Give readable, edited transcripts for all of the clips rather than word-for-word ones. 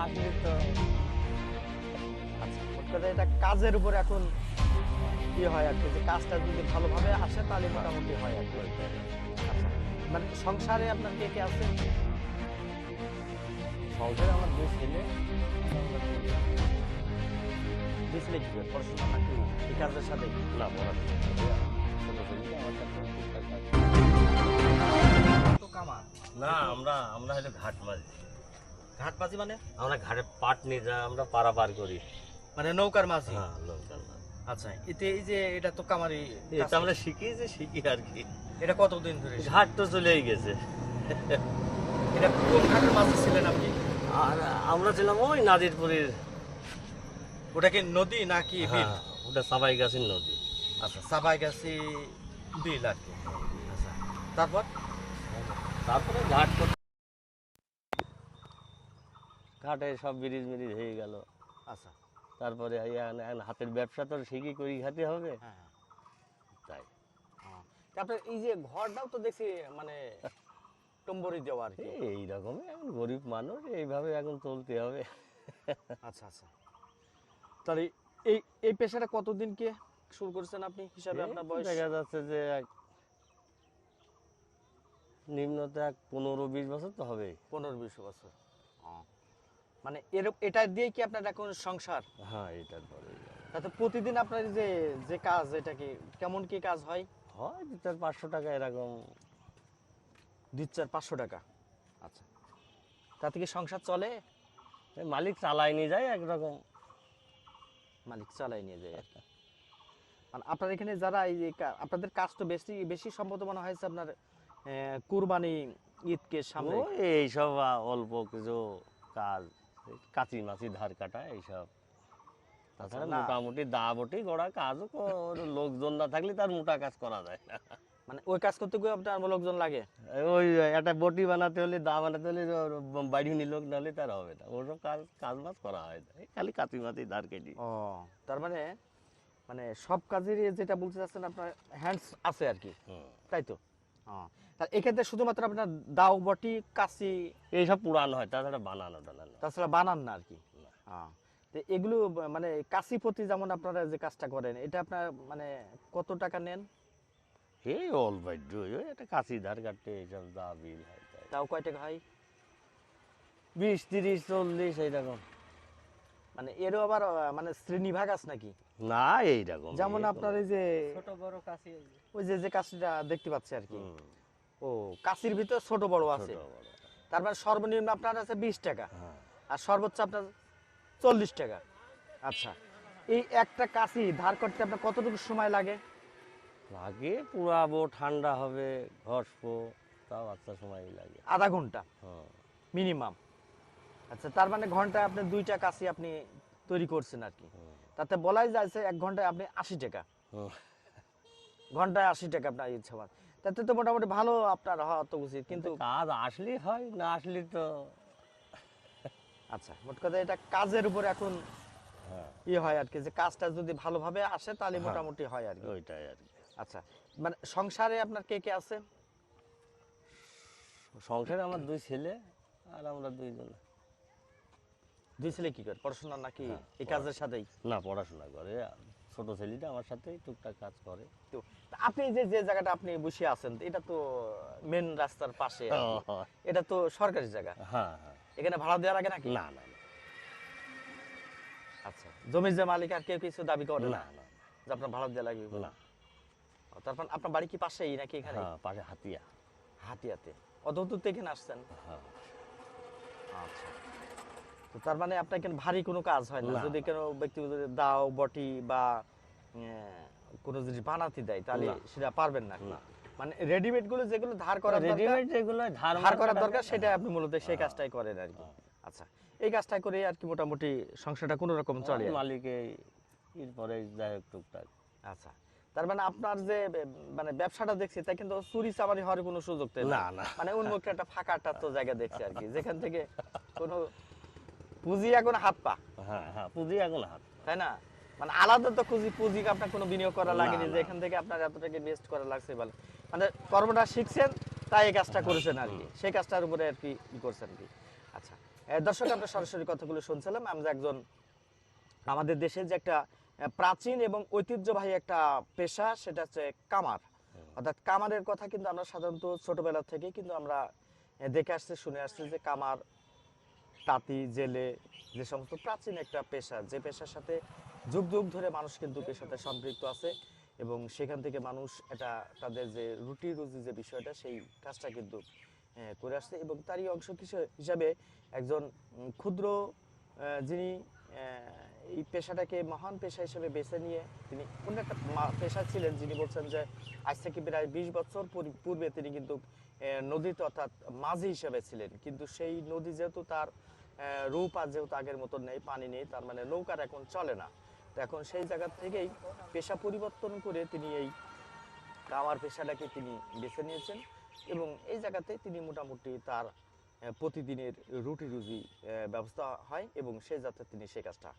আসলে তো আচ্ছা, মোট কথা এটা কাজের উপর এখন কি হয় আর কি, যে কাজটা যদি ভালোভাবে আসে তাহলে মোটামুটি হয় আর কি। আচ্ছা, মানে সংসারে আপনার কে কে আছে? সংসারে আমার দুই ছেলে আর আমরা তিনজন। দুই ছেলে কি করে পড়াশোনা নাকি এই কাজের সাথে? না পড়াশোনা করে, ছোট ছেলেটা আমার সাথে টুকটাক কাজ। তো কামার না আমরা আমরা হলো ঘাট মাঝি। ঘাটবাজি মানে? আমরা ঘাটে পাট নিয়ে যা আমরা পারাপার করি। মানে নৌকার মাঝি? হ্যাঁ নৌকার মাঝি। আচ্ছা, এতে এই যে এটা তো কামারি এটা আমরা শিখি আর কি। এটা কতদিন ধরে? ঘাট তো চলেই গেছে। এটা কোন ঘাটের মাঝি ছিলেন আপনি? আর আমরা ছিলাম ওই নাজিরপুরের। ওটা কি নদী নাকি বিল? হ্যাঁ ওটা সাবাই গাছের নদী। আচ্ছা, সাবাই গাছি বিল আর কি। আচ্ছা, তারপর তারপরে ঘাটে সব ব্রিজ মিরিজ হয়ে গেল। আচ্ছা, তারপরে এই এখন হাতের ব্যবসা তো শিখি করি খাতে হবে, হ্যাঁ হ্যাঁ। তাই। তারপরে এই যে ঘরটাও তো দেখছি মানে টম্বরি দেওয়া আর কি। এইরকমই এখন গরিব মানুষ, এইভাবে এখন চলতে হবে। আচ্ছা আচ্ছা, তাহলে এই এই পেশাটা কতদিন কে শুরু করেছেন আপনি হিসাবে? এই আপনার বয়স দেখা যাচ্ছে যে নিম্নত 15-20 বছর তো হবে। 15-20 বছর। মানে এটা দিয়ে কি আপনার এখন সংসার? হ্যাঁ এটার পরে তাতে প্রতিদিন আপনার এই যে যে কাজ, এটা কি কেমন কি কাজ হয়? হয় 2-500 টাকা এরকম। 2-4-500 টাকা। আচ্ছা, তাতে কি সংসার চলে? এই মালিক চালাই নিয়ে যায় একরকম। মালিক চালাই নিয়ে যায় আর কি। মানে আপনার এখানে যারা এই যে আপনাদের কাজ তো বেশি বেশি সম্ভবত মনে হয়েছে আপনার কুরবানি ঈদকে সামনে। ও এইসব অল্প কিছু কাজ, কাঁচি মাছি ধার কাটা এইসব। তাছাড়া না। মোটামুটি দা বটি গড়া কাজও লোকজন না থাকলে তার মোটা কাজ করা যায় না। মানে ওই কাজ করতে গিয়ে আপনার লোকজন লাগে? ওই একটা বটি বানাতে হলে, দা বানাতে হলে বাড়ি লোক নাহলে তার হবে না। ওসব কাজ বাজ করা হয় না, এই খালি কাঁচি মাছি ধার কেটে। ও, তার মানে মানে সব কাজেরই যেটা বলতে চাচ্ছেন আপনার হ্যান্ডস আছে আর কি, তাই তো? তার এক্ষেত্রে শুধুমাত্র আপনার দাও বটি কাঁচি এইসব পুরানো হয়, তাছাড়া বানানো টানানো। তাছাড়া বানান না আর কি। তো এগুলো মানে কাঁচি প্রতি যেমন আপনারা যে কাজটা করেন, এটা আপনার মানে কত টাকা নেন? এই অল্পাইড ওই একটা কাঁচি ধার কাটতে এইসব যা বিল হয় তাই। তাও কয় টাকা হয়? 20, 30, 40 এইরকম। মানে এরও আবার মানে শ্রেণীভাগ আছে নাকি? না এইরকম যেমন আপনার এই যে ছোট বড় কাশি ওই যে যে কাঁচিটা দেখতে পাচ্ছি আর কি, ও কাঁচির ভিতর ছোট বড় আছে। তার মানে সর্বনিম্ন আপনার আছে 20 টাকা, আর সর্বোচ্চ আপনার 40 টাকা। আচ্ছা, এই একটা কাঁচি ধার করতে আপনার কতটুকু সময় লাগে? লাগে পুরাবো, ঠান্ডা হবে, ঘষবো, তাও আচ্ছা সময় লাগে। আধা ঘন্টা হ্যাঁ মিনিমাম। আচ্ছা, তার মানে ঘন্টায় আপনি 2টা কাঁচি আপনি তৈরি করছেন আর কি। তাতে বলাই যাচ্ছে 1 ঘন্টায় আপনি 80 টাকা। ঘন্টায় 80 টাকা আপনার ইচ্ছা মতো। তাতে তো মোটামুটি ভালো আপনার হওয়া তো উচিত, কিন্তু কাজ আসলে হয়, না আসলে তো। আচ্ছা, মোট কথা এটা কাজের উপর এখন ই হয় আর কি, যে কাজটা যদি ভালোভাবে আসে তাহলে মোটামুটি হয় আর কি। ওইটাই আর কি। আচ্ছা, মানে সংসারে আপনার কে কে আছে? সংসারে আমার 2 ছেলে আর আমরা 2 জন। 2 ছেলে কি করে পড়াশোনা নাকি এই কাজের সাথেই? না পড়াশোনা করে, ছোট ছেলেটা আমার সাথেই টুকটাক কাজ করে। তো আপনি যে যে জায়গাটা আপনি বসে আছেন, এটা তো মেন রাস্তার পাশে আর কি। এটা তো সরকারি জায়গা, হ্যাঁ হ্যাঁ। এখানে ভাড়া দেওয়ার আগে নাকি? না না না আচ্ছা, জমির যে মালিক আর কেউ কিছু দাবি করে না না না যে আপনার ভাড়া দেওয়া লাগবে? না। তারপর আপনার বাড়ি কি পাশেই নাকি এখানে? হ্যাঁ পাশে হাতিয়া। হাতিয়াতে? অত দূর থেকে এখানে আসছেন? হ্যাঁ। আচ্ছা, তো তার মানে আপনার এখানে ভারী কোনো কাজ হয় না? না, যদি না। কোনো ব্যক্তি যদি দাও বটি বা কোনো জিনিস বানাতে দেয় তাহলে না। সেটা পারবেন না? না। মানে রেডিমেড গুলো যেগুলো ধার করার দরকার, রেডিমেড যেগুলো ধার করার দরকার, সেটা আপনি মূলত সেই কাজটাই করেন আর কি। আচ্ছা, এই কাজটা করে আর কি মোটামুটি সংসারটা কোনো রকম চলে? মালিকে এরপরে যাই হোক টুকটাক। আচ্ছা, তার মানে আপনার যে মানে ব্যবসাটা দেখছি তা কিন্তু চুরি চামারি হওয়ার কোনো সুযোগ তো না, না। মানে উন্মুক্ত একটা ফাঁকাটা তো জায়গা দেখছি আর কি, যেখান থেকে কোনো পুঁজি এখন হাত পা, হ্যাঁ হ্যাঁ পুঁজি এখন হাত। তাই না? মানে আলাদা তো পুঁজি আপনার কোনো বিনিয়োগ করা না, লাগেনি, না। যে এখান থেকে আপনার এত টাকা ইনভেস্ট করা লাগছে বলে, মানে কর্মটা শিখছেন তাই এই কাজটা করেছেন আর কি, সেই কাজটার উপরে আর কি ই করছেন আর কি। আচ্ছা, দর্শক, আমরা সরাসরি কথাগুলো শুনছিলাম। আমরা একজন আমাদের দেশে যে একটা প্রাচীন এবং ঐতিহ্যবাহী একটা পেশা, সেটা হচ্ছে কামার। অর্থাৎ কামারের কথা কিন্তু আমরা সাধারণত ছোটবেলা থেকে কিন্তু আমরা দেখে আসছি, শুনে আসছি যে কামার, তাঁতি, জেলে, যে সমস্ত প্রাচীন একটা পেশা, যে পেশার সাথে যুগ যুগ ধরে মানুষ কিন্তু পেশাতে সম্পৃক্ত আছে, এবং সেখান থেকে মানুষ এটা তাদের যে রুটি রুজি যে বিষয়টা, সেই কাজটা কিন্তু করে আসছে। এবং তারই অংশ হিসাবে একজন ক্ষুদ্র যিনি এই পেশাটাকে মহান পেশা হিসেবে বেছে নিয়ে তিনি অন্য একটা পেশা ছিলেন, যিনি বলছেন যে আজ থেকে প্রায় 20 বছর পূর্বে তিনি কিন্তু নদীতে, অর্থাৎ মাঝি হিসেবে ছিলেন। কিন্তু সেই নদী যেহেতু তার রূপ আর যেহেতু আগের মতো নেই, পানি নেই, তার মানে নৌকার এখন চলে না। তো এখন সেই জায়গা থেকেই পেশা পরিবর্তন করে তিনি এই কামার পেশাটাকে তিনি বেছে নিয়েছেন, এবং এই জায়গাতে তিনি মোটামুটি তার প্রতিদিনের রুটি রুজি ব্যবস্থা হয়, এবং সেই যাতে তিনি সেই কাজটা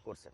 করছেন।